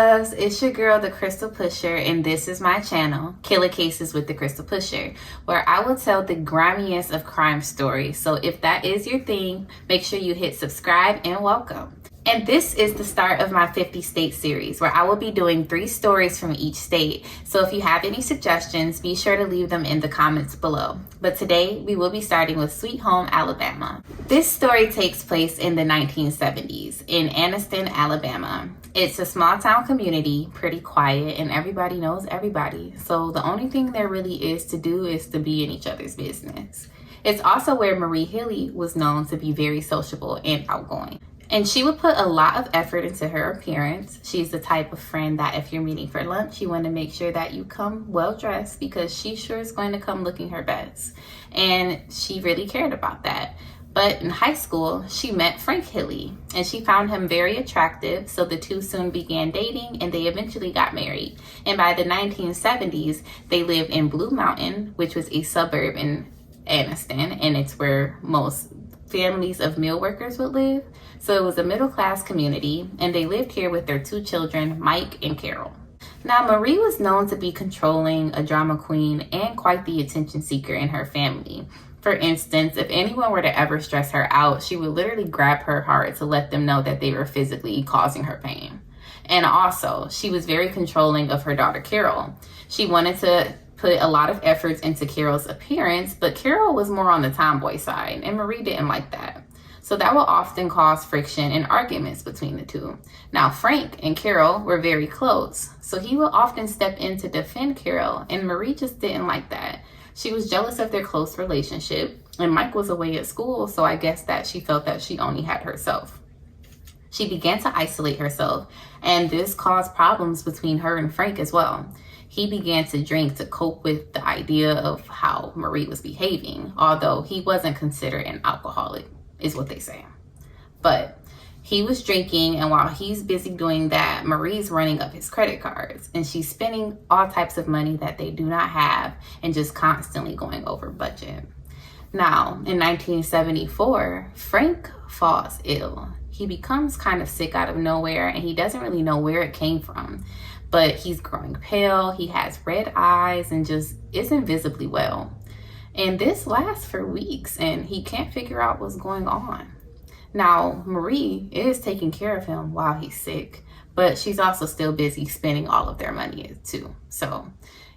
loves, it's your girl, the Crystal Pusher, and this is my channel, Killer Cases with the Crystal Pusher, where I will tell the grimiest of crime stories. So if that is your thing, make sure you hit subscribe and welcome. And this is the start of my 50 state series, where I will be doing 3 stories from each state. So if you have any suggestions, be sure to leave them in the comments below. But today we will be starting with Sweet Home, Alabama. This story takes place in the 1970s in Anniston, Alabama. It's a small town community, pretty quiet, and everybody knows everybody. So the only thing there really is to do is to be in each other's business. It's also where Marie Hilley was known to be very sociable and outgoing. And she would put a lot of effort into her appearance. She's the type of friend that if you're meeting for lunch, you want to make sure that you come well dressed because she sure is going to come looking her best. And she really cared about that. But in high school, she met Frank Hilly and she found him very attractive. So the two soon began dating and they eventually got married. And by the 1970s, they lived in Blue Mountain, which was a suburb in Anniston. And it's where most families of mill workers would live. So it was a middle-class community, and they lived here with their 2 children, Mike and Carol. Now, Marie was known to be controlling, a drama queen, and quite the attention seeker in her family. For instance, if anyone were to ever stress her out, she would literally grab her heart to let them know that they were physically causing her pain. And also, she was very controlling of her daughter, Carol. She wanted to put a lot of efforts into Carol's appearance, but Carol was more on the tomboy side, and Marie didn't like that. So that will often cause friction and arguments between the two. Now, Frank and Carol were very close, so he would often step in to defend Carol, and Marie just didn't like that. She was jealous of their close relationship, and Mike was away at school, so I guess that she felt that she only had herself. She began to isolate herself, and this caused problems between her and Frank as well. He began to drink to cope with the idea of how Marie was behaving, although he wasn't considered an alcoholic, is what they say. But he was drinking, and while he's busy doing that, Marie's running up his credit cards, and she's spending all types of money that they do not have and just constantly going over budget. Now, in 1974, Frank falls ill. He becomes kind of sick out of nowhere, and he doesn't really know where it came from. But he's growing pale, he has red eyes, and just isn't visibly well. And this lasts for weeks, and he can't figure out what's going on. Now, Marie is taking care of him while he's sick, but she's also still busy spending all of their money too. So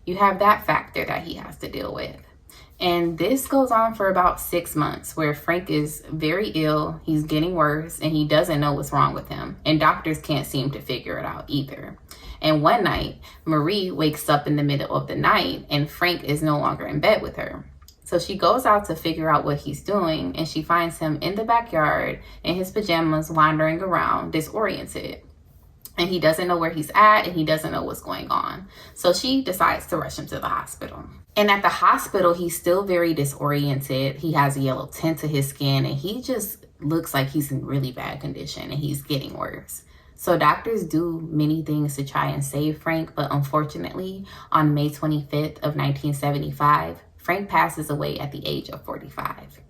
you have that factor that he has to deal with. And this goes on for about 6 months where Frank is very ill, he's getting worse, and he doesn't know what's wrong with him. And doctors can't seem to figure it out either. And one night, Marie wakes up in the middle of the night and Frank is no longer in bed with her. So she goes out to figure out what he's doing, and she finds him in the backyard in his pajamas wandering around disoriented. And he doesn't know where he's at and he doesn't know what's going on. So she decides to rush him to the hospital. And at the hospital, he's still very disoriented. He has a yellow tint to his skin and he just looks like he's in really bad condition and he's getting worse. So doctors do many things to try and save Frank, but unfortunately, on May 25th of 1975, Frank passes away at the age of 45.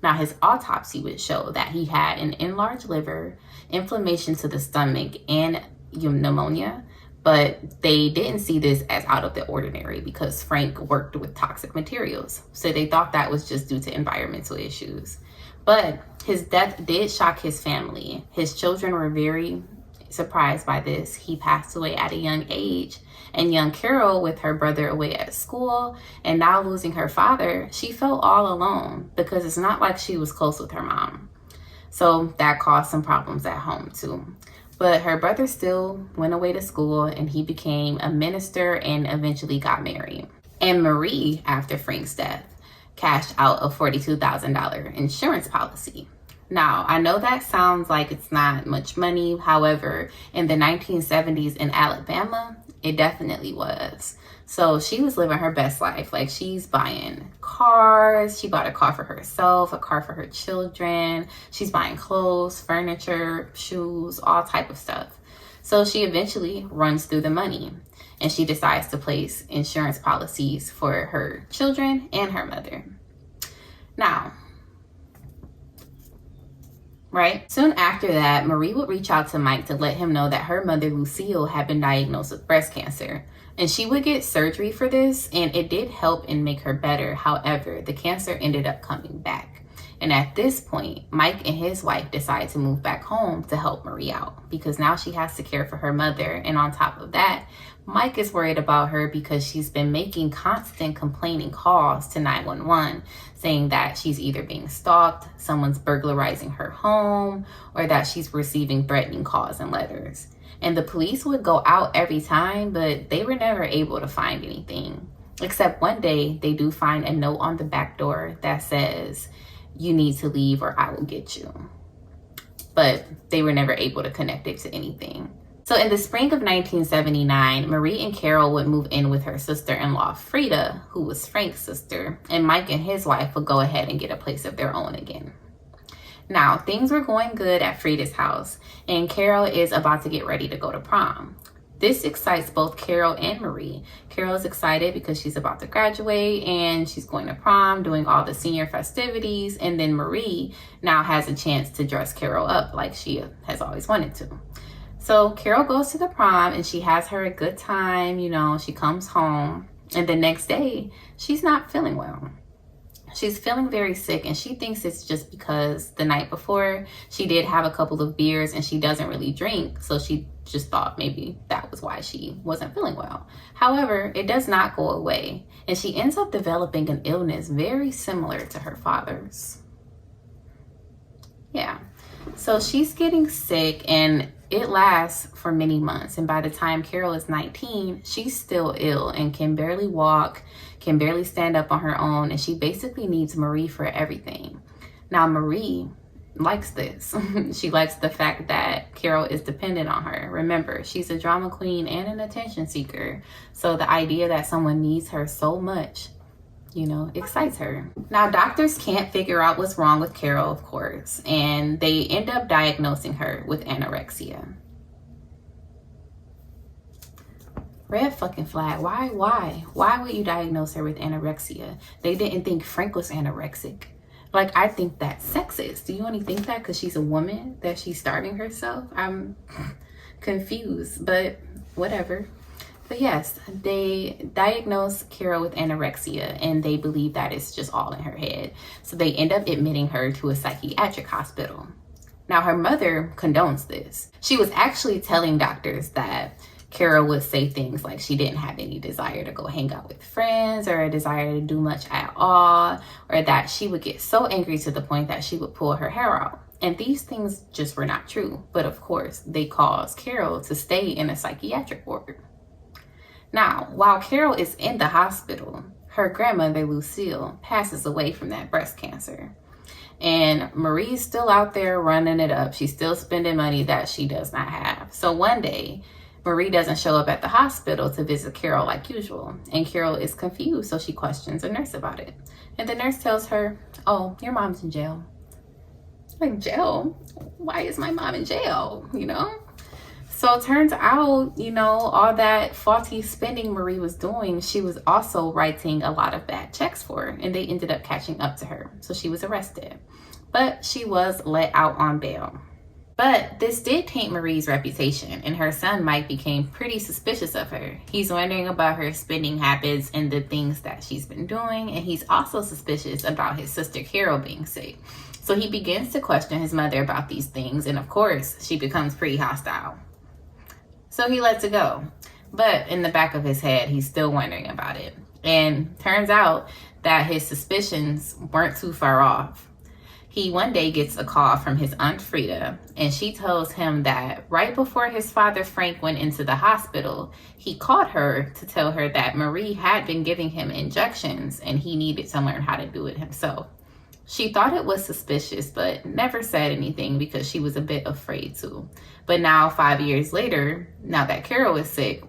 Now, his autopsy would show that he had an enlarged liver, inflammation to the stomach, and pneumonia, but they didn't see this as out of the ordinary because Frank worked with toxic materials. So they thought that was just due to environmental issues. But his death did shock his family. His children were very surprised by this. He passed away at a young age, and young Carol, with her brother away at school and now losing her father, she felt all alone because it's not like she was close with her mom. So that caused some problems at home too. But her brother still went away to school and he became a minister and eventually got married. And Marie, after Frank's death, cashed out a $42,000 insurance policy. Now, I know that sounds like it's not much money. However, in the 1970s in Alabama, it definitely was. So she was living her best life. Like, she's buying cars. She bought a car for herself, a car for her children. She's buying clothes, furniture, shoes, all type of stuff. So she eventually runs through the money and she decides to place insurance policies for her children and her mother. Now, right? Soon after that, Marie would reach out to Mike to let him know that her mother, Lucille, had been diagnosed with breast cancer. And she would get surgery for this, and it did help and make her better. However, the cancer ended up coming back. And at this point, Mike and his wife decide to move back home to help Marie out because now she has to care for her mother. And on top of that, Mike is worried about her because she's been making constant complaining calls to 911 saying that she's either being stalked, someone's burglarizing her home, or that she's receiving threatening calls and letters. And the police would go out every time, but they were never able to find anything. Except one day, they do find a note on the back door that says, "You need to leave or I will get you." But they were never able to connect it to anything. So in the spring of 1979, Marie and Carol would move in with her sister-in-law, Frida, who was Frank's sister, and Mike and his wife would go ahead and get a place of their own again. Now, things were going good at Frida's house, and Carol is about to get ready to go to prom. This excites both Carol and Marie. Carol is excited because she's about to graduate and she's going to prom, doing all the senior festivities, and then Marie now has a chance to dress Carol up like she has always wanted to. So Carol goes to the prom and she has her a good time, she comes home, and the next day she's not feeling well. She's feeling very sick, and she thinks it's just because the night before she did have a couple of beers and she doesn't really drink. So she just thought maybe that was why she wasn't feeling well. However, it does not go away, and she ends up developing an illness very similar to her father's. Yeah, so she's getting sick and it lasts for many months. And by the time Carol is 19, she's still ill and can barely walk, can barely stand up on her own, and she basically needs Marie for everything. Now, Marie likes this. She likes the fact that Carol is dependent on her. Remember, she's a drama queen and an attention seeker. So the idea that someone needs her so much, excites her. Now, doctors can't figure out what's wrong with Carol, of course, and they end up diagnosing her with anorexia. Red fucking flag. Why would you diagnose her with anorexia? They didn't think Frank was anorexic. Like, I think that's sexist. Do you only think that because she's a woman that she's starving herself? I'm confused, but whatever. But yes, they diagnose Carol with anorexia, and they believe that it's just all in her head. So they end up admitting her to a psychiatric hospital. Now, her mother condones this. She was actually telling doctors that Carol would say things like she didn't have any desire to go hang out with friends or a desire to do much at all, or that she would get so angry to the point that she would pull her hair out. And these things just were not true. But of course, they caused Carol to stay in a psychiatric ward. Now, while Carol is in the hospital, her grandmother, Lucille, passes away from that breast cancer. And Marie's still out there running it up. She's still spending money that she does not have. So one day, Marie doesn't show up at the hospital to visit Carol like usual. And Carol is confused, so she questions a nurse about it. And the nurse tells her, "Oh, your mom's in jail." Like, jail? Why is my mom in jail, So it turns out, all that faulty spending Marie was doing, she was also writing a lot of bad checks for, and they ended up catching up to her. So she was arrested, but she was let out on bail. But this did taint Marie's reputation, and her son Mike became pretty suspicious of her. He's wondering about her spending habits and the things that she's been doing, and he's also suspicious about his sister Carol being sick. So he begins to question his mother about these things, and of course, she becomes pretty hostile. So he lets it go. But in the back of his head, he's still wondering about it. And turns out that his suspicions weren't too far off. He one day gets a call from his Aunt Frida, and she tells him that right before his father Frank went into the hospital, he called her to tell her that Marie had been giving him injections and he needed to learn how to do it himself. She thought it was suspicious, but never said anything because she was a bit afraid to. But now, 5 years later, now that Carol is sick,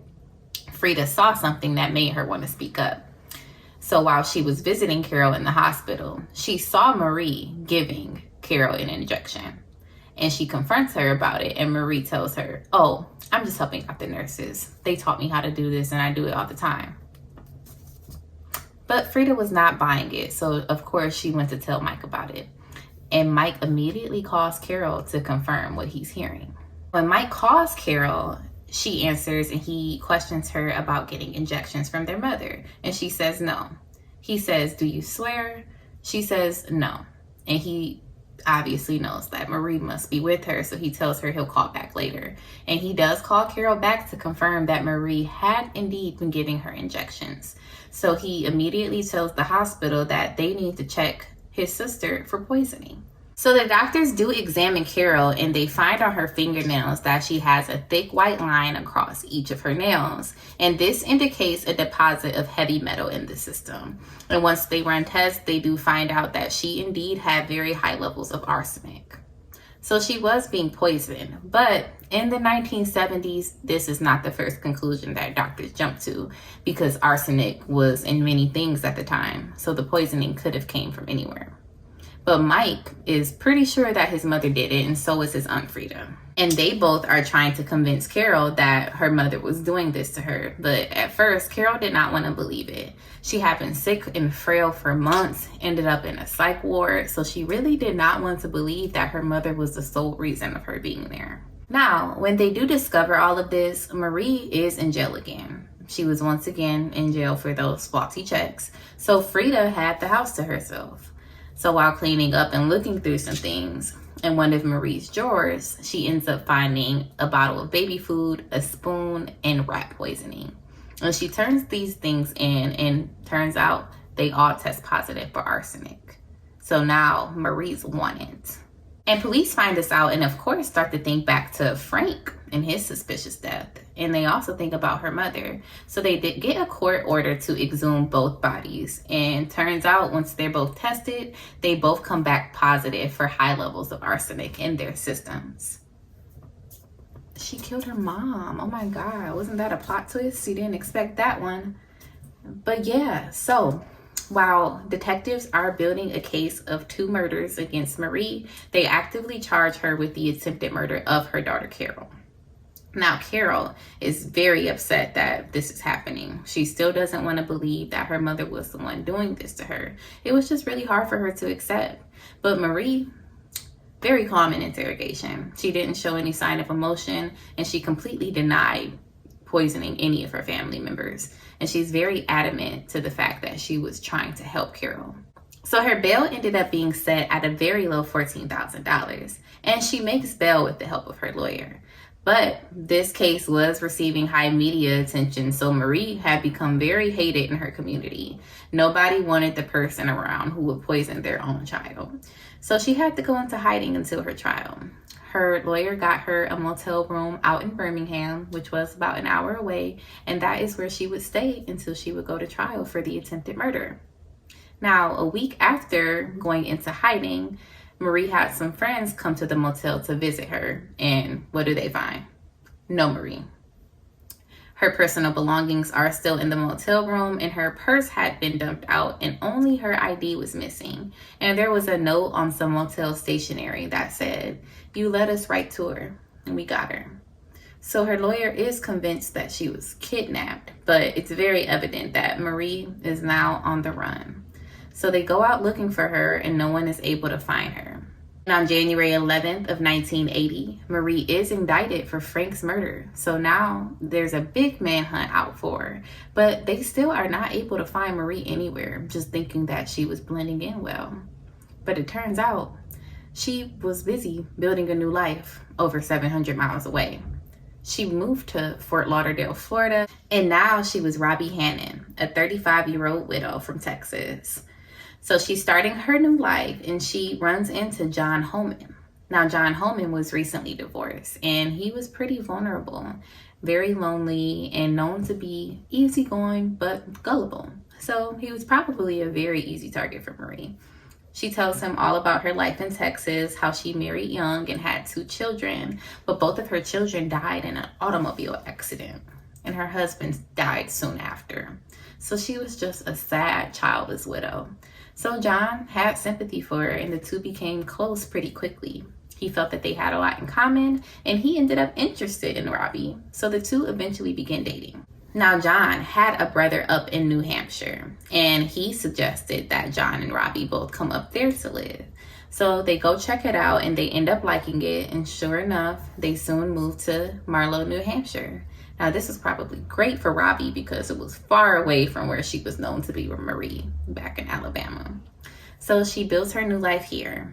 Frida saw something that made her want to speak up. So while she was visiting Carol in the hospital, she saw Marie giving Carol an injection. And she confronts her about it, and Marie tells her, "Oh, I'm just helping out the nurses. They taught me how to do this, and I do it all the time." But Frida was not buying it, so of course she went to tell Mike about it. and Mike immediately calls Carol to confirm what he's hearing. When Mike calls Carol, she answers and he questions her about getting injections from their mother, and she says no. He says, "Do you swear?" She says no, and he obviously knows that Marie must be with her, so he tells her he'll call back later. And he does call Carol back to confirm that Marie had indeed been giving her injections. So he immediately tells the hospital that they need to check his sister for poisoning. So the doctors do examine Carol, and they find on her fingernails that she has a thick white line across each of her nails. And this indicates a deposit of heavy metal in the system. And once they run tests, they do find out that she indeed had very high levels of arsenic. So she was being poisoned. But in the 1970s, this is not the first conclusion that doctors jumped to, because arsenic was in many things at the time. So the poisoning could have came from anywhere. But Mike is pretty sure that his mother did it, and so is his Aunt Frida. And they both are trying to convince Carol that her mother was doing this to her. But at first, Carol did not want to believe it. She had been sick and frail for months, ended up in a psych ward, so she really did not want to believe that her mother was the sole reason of her being there. Now, when they do discover all of this, Marie is in jail again. She was once again in jail for those faulty checks, so Frida had the house to herself. So while cleaning up and looking through some things in one of Marie's drawers, she ends up finding a bottle of baby food, a spoon, and rat poisoning. And she turns these things in, and turns out they all test positive for arsenic. So now Marie's wanted. And police find this out and of course start to think back to Frank and his suspicious death. And they also think about her mother. So they did get a court order to exhume both bodies. And turns out once they're both tested, they both come back positive for high levels of arsenic in their systems. She killed her mom. Oh my God, wasn't that a plot twist? You didn't expect that one. But yeah, so while detectives are building a case of 2 murders against Marie, they actively charge her with the attempted murder of her daughter, Carol. Now, Carol is very upset that this is happening. She still doesn't want to believe that her mother was the one doing this to her. It was just really hard for her to accept. But Marie, very calm in interrogation. She didn't show any sign of emotion, and she completely denied poisoning any of her family members. And she's very adamant to the fact that she was trying to help Carol. So her bail ended up being set at a very low $14,000, and she makes bail with the help of her lawyer. But this case was receiving high media attention, so Marie had become very hated in her community. Nobody wanted the person around who would poison their own child. So she had to go into hiding until her trial. Her lawyer got her a motel room out in Birmingham, which was about an hour away, and that is where she would stay until she would go to trial for the attempted murder. Now, a week after going into hiding, Marie had some friends come to the motel to visit her, and what do they find? No Marie. Her personal belongings are still in the motel room, and her purse had been dumped out, and only her ID was missing. And there was a note on some motel stationery that said, "You let us write to her, and we got her." So her lawyer is convinced that she was kidnapped, but it's very evident that Marie is now on the run. So they go out looking for her, and no one is able to find her. And on January 11th of 1980, Marie is indicted for Frank's murder. So now there's a big manhunt out for her, but they still are not able to find Marie anywhere, just thinking that she was blending in well. But it turns out she was busy building a new life over 700 miles away. She moved to Fort Lauderdale, Florida, and now she was Robbie Hannon, a 35-year-old widow from Texas. So she's starting her new life, and she runs into John Holman. Now, John Holman was recently divorced, and he was pretty vulnerable, very lonely, and known to be easygoing but gullible. So he was probably a very easy target for Marie. She tells him all about her life in Texas, how she married young and had 2 children, but both of her children died in an automobile accident, and her husband died soon after. So she was just a sad, childless widow. So John had sympathy for her, and the 2 became close pretty quickly. He felt that they had a lot in common, and he ended up interested in Robbie. So the 2 eventually began dating. Now, John had a brother up in New Hampshire, and he suggested that John and Robbie both come up there to live. So they go check it out, and they end up liking it, and sure enough, they soon moved to Marlow, New Hampshire. Now, this was probably great for Robbie because it was far away from where she was known to be with Marie back in Alabama. So she builds her new life here.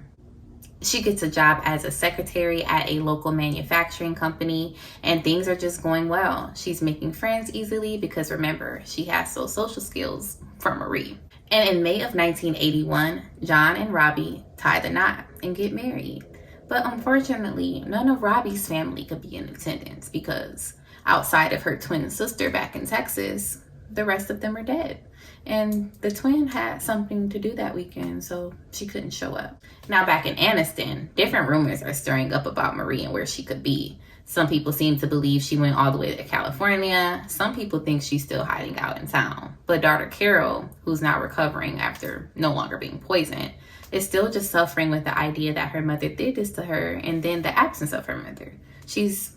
She gets a job as a secretary at a local manufacturing company, and things are just going well. She's making friends easily because remember, she has those social skills from Marie. And in May of 1981, John and Robbie tie the knot and get married. But unfortunately, none of Robbie's family could be in attendance because outside of her twin sister back in Texas, the rest of them are dead. And the twin had something to do that weekend, so she couldn't show up. Now back in Anniston, different rumors are stirring up about Marie and where she could be. Some people seem to believe she went all the way to California. Some people think she's still hiding out in town. But daughter Carol, who's now recovering after no longer being poisoned, is still just suffering with the idea that her mother did this to her and then the absence of her mother. She's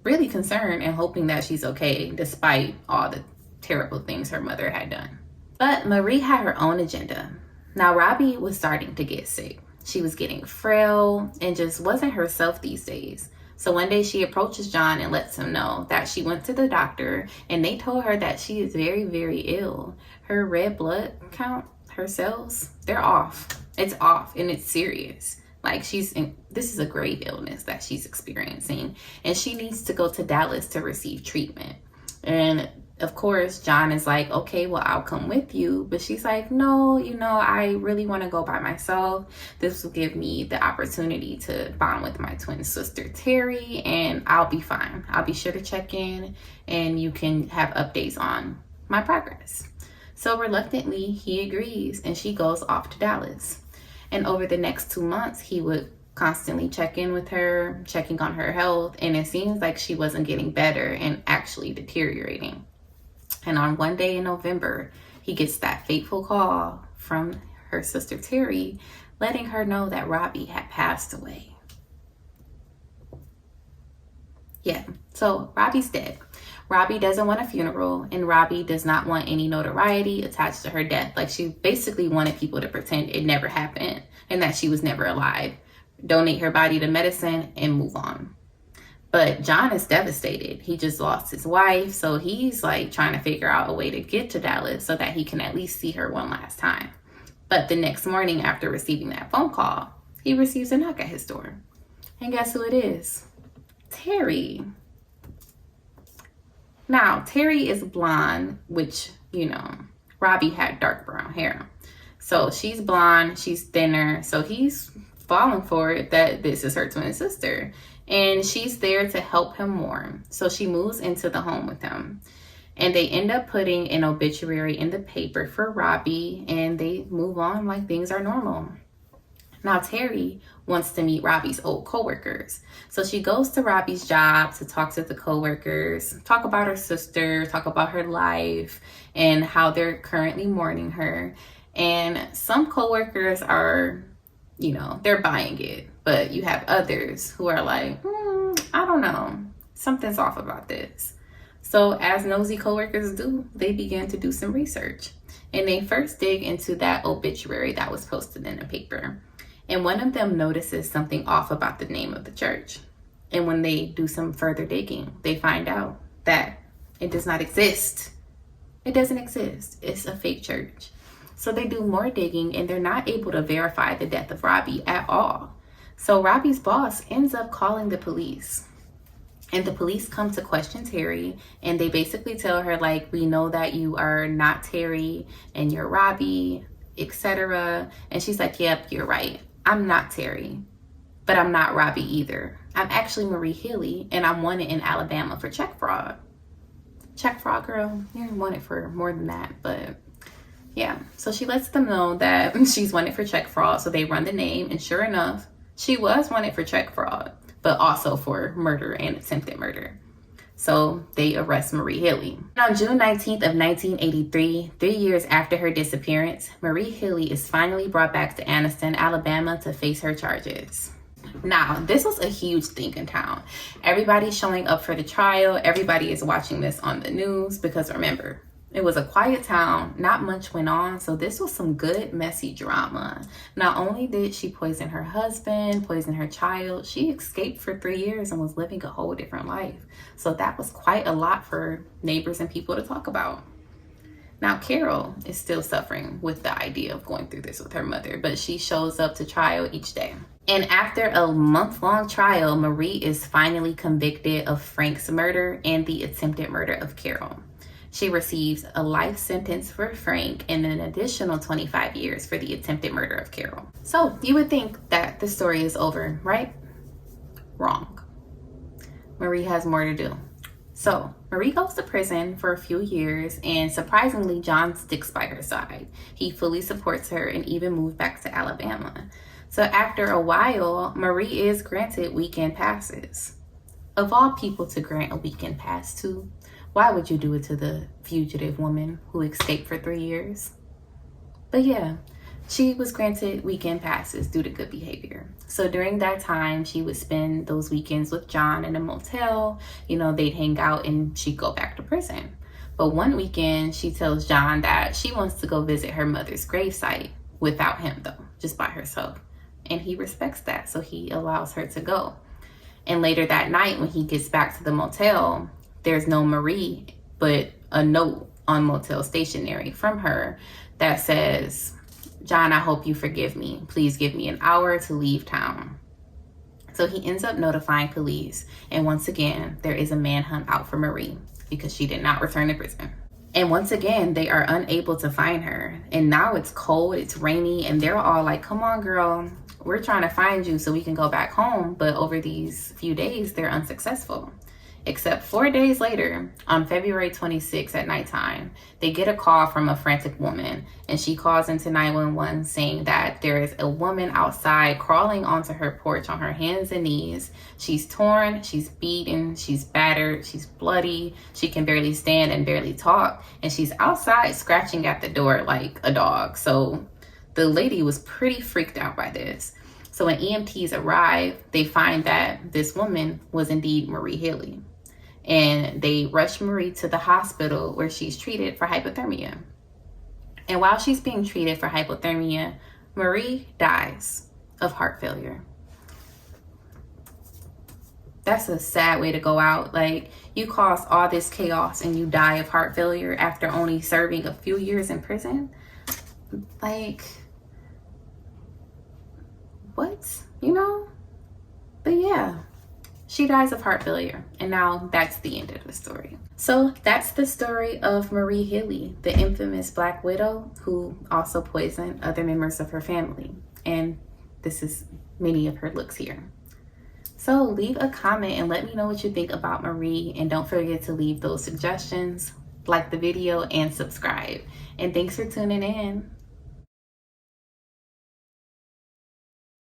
really concerned and hoping that she's okay despite all the terrible things her mother had done. But Marie had her own agenda. Now, Robbie was starting to get sick. She was getting frail and just wasn't herself these days. So one day she approaches John and lets him know that she went to the doctor and they told her that she is very, very ill. Her red blood count, her cells, they're off. It's off and it's serious. Like this is a grave illness that she's experiencing and she needs to go to Dallas to receive treatment. And of course, John is like, okay, well, I'll come with you. But she's like, no, I really want to go by myself. This will give me the opportunity to bond with my twin sister, Terry, and I'll be fine. I'll be sure to check in and you can have updates on my progress. So reluctantly, he agrees and she goes off to Dallas. And over the next 2 months, he would constantly check in with her, checking on her health. And it seems like she wasn't getting better and actually deteriorating. And on one day in November, he gets that fateful call from her sister Terry, letting her know that Robbie had passed away. Yeah, so Robbie's dead. Robbie doesn't want a funeral, and Robbie does not want any notoriety attached to her death. Like, she basically wanted people to pretend it never happened and that she was never alive, donate her body to medicine, and move on. But John is devastated. He just lost his wife, so he's like trying to figure out a way to get to Dallas so that he can at least see her one last time. But the next morning after receiving that phone call, he receives a knock at his door. And guess who it is? Terry. Now, Terry is blonde, which, Robbie had dark brown hair. So she's blonde, she's thinner, so he's falling for it that this is her twin sister. And she's there to help him mourn. So she moves into the home with him. And they end up putting an obituary in the paper for Robbie, and they move on like things are normal. Now, Terry wants to meet Robbie's old coworkers. So she goes to Robbie's job to talk to the coworkers, talk about her sister, talk about her life, and how they're currently mourning her. And some coworkers are, they're buying it. But you have others who are like, I don't know, something's off about this. So as nosy coworkers do, they begin to do some research. And they first dig into that obituary that was posted in the paper. And one of them notices something off about the name of the church. And when they do some further digging, they find out that it does not exist. It doesn't exist. It's a fake church. So they do more digging and they're not able to verify the death of Robbie at all. So Robbie's boss ends up calling the police. And the police come to question Terry, and they basically tell her, like, we know that you are not Terry and you're Robbie, etc. And she's like, yep, you're right. I'm not Terry, but I'm not Robbie either. I'm actually Marie Hilley, and I'm wanted in Alabama for check fraud. Check fraud, girl. You're wanted for more than that, but yeah. So she lets them know that she's wanted for check fraud, so they run the name, and sure enough, she was wanted for check fraud, but also for murder and attempted murder. So they arrest Marie Hilley. On June 19th of 1983, 3 years after her disappearance, Marie Hilley is finally brought back to Anniston, Alabama to face her charges. Now, this was a huge thing in town. Everybody's showing up for the trial. Everybody is watching this on the news because remember, it was a quiet town. Not much went on. So this was some good, messy drama. Not only did she poison her husband, poison her child, she escaped for 3 years and was living a whole different life. So that was quite a lot for neighbors and people to talk about. Now, Carol is still suffering with the idea of going through this with her mother, but she shows up to trial each day. And after a month-long trial, Marie is finally convicted of Frank's murder and the attempted murder of Carol. She receives a life sentence for Frank and an additional 25 years for the attempted murder of Carol. So you would think that the story is over, right? Wrong. Marie has more to do. So Marie goes to prison for a few years, and surprisingly, John sticks by her side. He fully supports her and even moved back to Alabama. So after a while, Marie is granted weekend passes. Of all people to grant a weekend pass to, why would you do it to the fugitive woman who escaped for 3 years? But yeah, she was granted weekend passes due to good behavior. So during that time, she would spend those weekends with John in a motel. You know, they'd hang out and she'd go back to prison. But one weekend, she tells John that she wants to go visit her mother's gravesite without him though, just by herself. And he respects that, so he allows her to go. And later that night, when he gets back to the motel, there's no Marie, but a note on motel stationery from her that says, "John, I hope you forgive me. Please give me an hour to leave town." So he ends up notifying police. And once again, there is a manhunt out for Marie because she did not return to prison. And once again, they are unable to find her. And now it's cold, it's rainy, and they're all like, "Come on, girl, we're trying to find you so we can go back home." But over these few days, they're unsuccessful. Except 4 days later, on February 26th at nighttime, they get a call from a frantic woman, and she calls into 911 saying that there is a woman outside crawling onto her porch on her hands and knees. She's torn, she's beaten, she's battered, she's bloody, she can barely stand and barely talk, and she's outside scratching at the door like a dog. So the lady was pretty freaked out by this. So when EMTs arrive, they find that this woman was indeed Marie Hilley. And they rush Marie to the hospital where she's treated for hypothermia. And while she's being treated for hypothermia, Marie dies of heart failure. That's a sad way to go out. Like, you cause all this chaos and you die of heart failure after only serving a few years in prison. Like, what? You know? But yeah. She dies of heart failure, and now that's the end of the story. So that's the story of Marie Hilley, the infamous Black widow who also poisoned other members of her family. And this is many of her looks here. So leave a comment and let me know what you think about Marie, and don't forget to leave those suggestions, like the video, and subscribe. And thanks for tuning in.